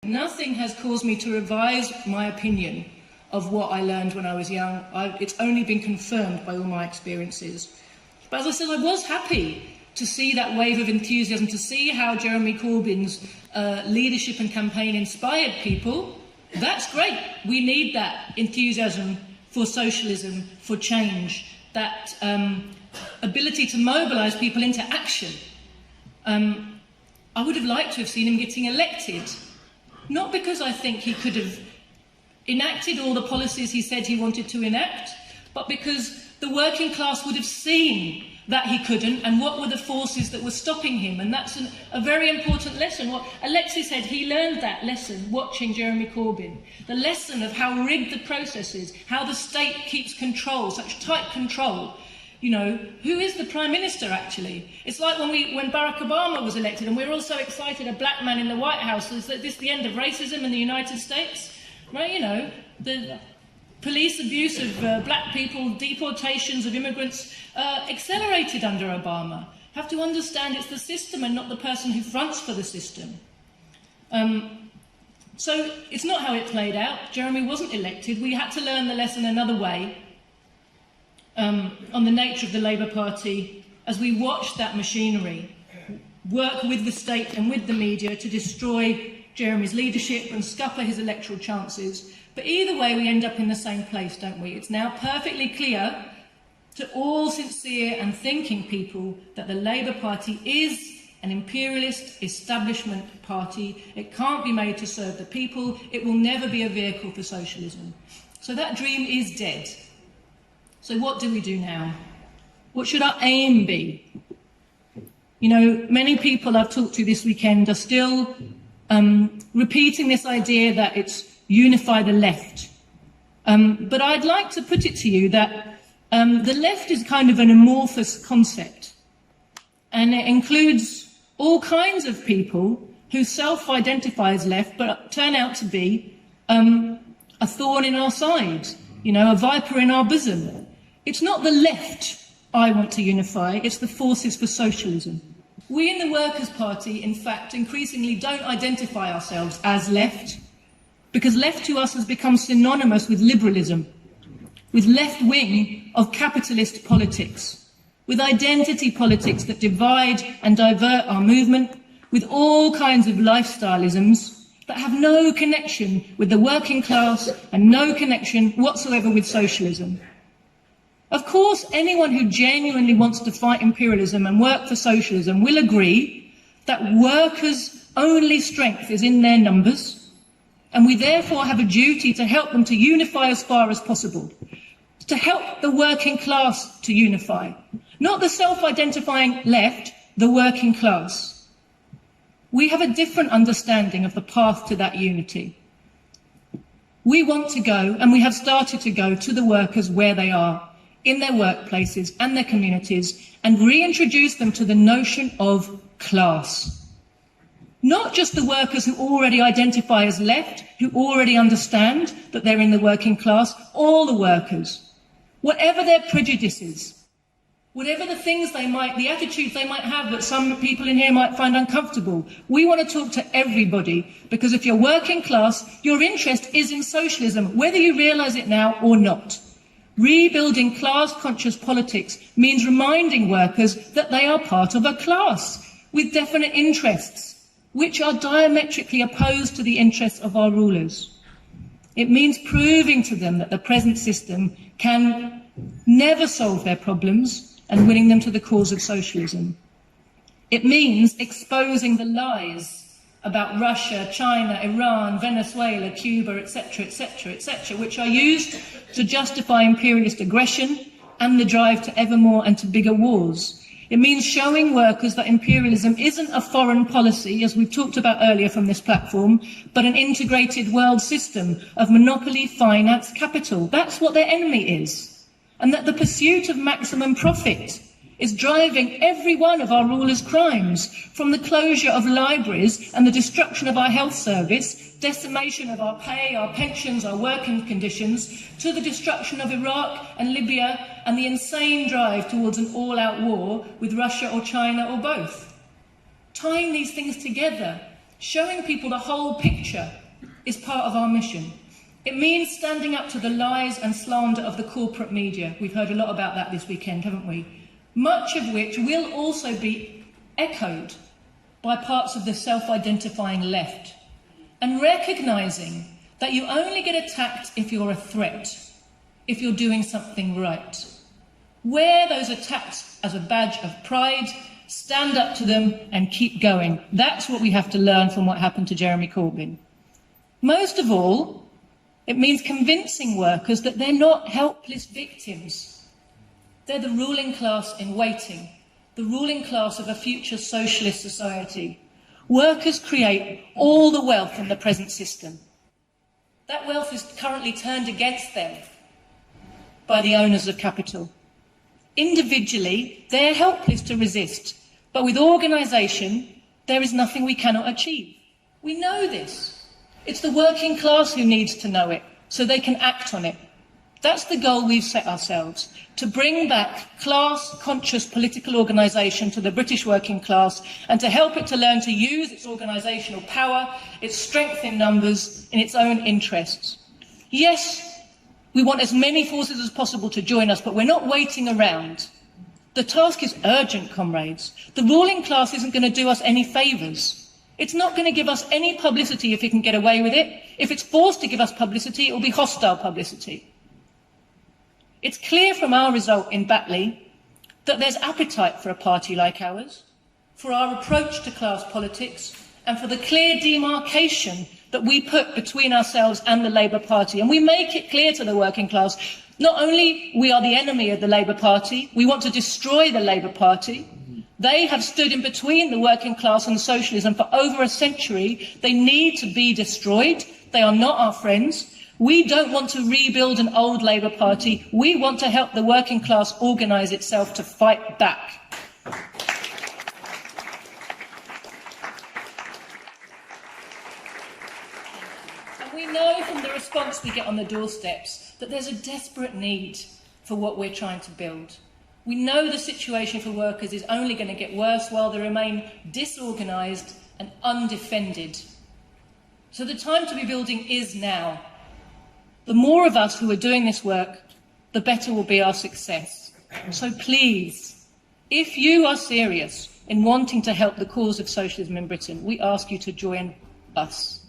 Nothing has caused me to revise my opinion of what I learned when I was young. It's only been confirmed by all my experiences. But as I said, I was happy to see that wave of enthusiasm, to see how Jeremy Corbyn's leadership and campaign inspired people. That's great. We need that enthusiasm for socialism, for change, that ability to mobilise people into action. I would have liked to have seen him getting elected, not because I think he could have enacted all the policies he said he wanted to enact, but because the working class would have seen that he couldn't and what were the forces that were stopping him. And that's a very important lesson. What Alexis said, he learned that lesson watching Jeremy Corbyn. The lesson of how rigged the process is, how the state keeps control, such tight control. You know, who is the Prime Minister actually? It's like when Barack Obama was elected and we were all so excited, a black man in the White House, is that this the end of racism in the United States? Right, you know, the police abuse of black people, deportations of immigrants accelerated under Obama. Have to understand it's the system and not the person who fronts for the system. So it's not how it played out. Jeremy wasn't elected. We had to learn the lesson another way on the nature of the Labour Party as we watched that machinery work with the state and with the media to destroy Jeremy's leadership and scupper his electoral chances. But either way, we end up in the same place, don't we? It's now perfectly clear to all sincere and thinking people that the Labour Party is an imperialist establishment party. It can't be made to serve the people. It will never be a vehicle for socialism. So that dream is dead. So what do we do now? What should our aim be? You know, many people I've talked to this weekend are still repeating this idea that it's unify the left. But I'd like to put it to you that the left is kind of an amorphous concept. And it includes all kinds of people who self-identify as left but turn out to be a thorn in our side, you know, a viper in our bosom. It's not the left I want to unify, it's the forces for socialism. We in the Workers' Party, in fact, increasingly don't identify ourselves as left, because left to us has become synonymous with liberalism, with left wing of capitalist politics, with identity politics that divide and divert our movement, with all kinds of lifestyleisms that have no connection with the working class and no connection whatsoever with socialism. Of course, anyone who genuinely wants to fight imperialism and work for socialism will agree that workers' only strength is in their numbers, and we therefore have a duty to help them to unify as far as possible, to help the working class to unify, not the self-identifying left, the working class. We have a different understanding of the path to that unity. We want to go, and we have started to go, to the workers where they are, in their workplaces and their communities, and reintroduce them to the notion of class. Not just the workers who already identify as left, who already understand that they're in the working class, all the workers, whatever their prejudices, whatever the things the attitudes they might have that some people in here might find uncomfortable. We want to talk to everybody, because if you're working class, your interest is in socialism, whether you realise it now or not. Rebuilding class-conscious politics means reminding workers that they are part of a class with definite interests, which are diametrically opposed to the interests of our rulers. It means proving to them that the present system can never solve their problems and winning them to the cause of socialism. It means exposing the lies about Russia, China, Iran, Venezuela, Cuba, etc., etc., etc., which are used to justify imperialist aggression and the drive to ever more and to bigger wars. It means showing workers that imperialism isn't a foreign policy, as we've talked about earlier from this platform, but an integrated world system of monopoly, finance, capital. That's what their enemy is. And that the pursuit of maximum profit is driving every one of our rulers' crimes, from the closure of libraries and the destruction of our health service, decimation of our pay, our pensions, our working conditions, to the destruction of Iraq and Libya and the insane drive towards an all-out war with Russia or China or both. Tying these things together Showing people the whole picture is part of our mission. It means standing up to the lies and slander of the corporate media. We've heard a lot about that this weekend, haven't we? Much of which will also be echoed by parts of the self-identifying left. And recognising that you only get attacked if you're a threat, if you're doing something right. Wear those attacks as a badge of pride, stand up to them and keep going. That's what we have to learn from what happened to Jeremy Corbyn. Most of all, it means convincing workers that they're not helpless victims. They're the ruling class in waiting, the ruling class of a future socialist society. Workers create all the wealth in the present system. That wealth is currently turned against them by the owners of capital. Individually, they're helpless to resist, but with organisation, there is nothing we cannot achieve. We know this. It's the working class who needs to know it, so they can act on it. That's the goal we've set ourselves, to bring back class-conscious political organisation to the British working class and to help it to learn to use its organisational power, its strength in numbers, in its own interests. Yes, we want as many forces as possible to join us, but we're not waiting around. The task is urgent, comrades. The ruling class isn't going to do us any favours. It's not going to give us any publicity if it can get away with it. If it's forced to give us publicity, it will be hostile publicity. It's clear from our result in Batley that there's appetite for a party like ours, for our approach to class politics, and for the clear demarcation that we put between ourselves and the Labour Party. And we make it clear to the working class, not only we are the enemy of the Labour Party, we want to destroy the Labour Party. They have stood in between the working class and socialism for over a century. They need to be destroyed. They are not our friends. We don't want to rebuild an old Labour Party. We want to help the working class organise itself to fight back. And we know from the response we get on the doorsteps that there's a desperate need for what we're trying to build. We know the situation for workers is only going to get worse while they remain disorganised and undefended. So the time to be building is now. The more of us who are doing this work, the better will be our success. So please, if you are serious in wanting to help the cause of socialism in Britain, we ask you to join us.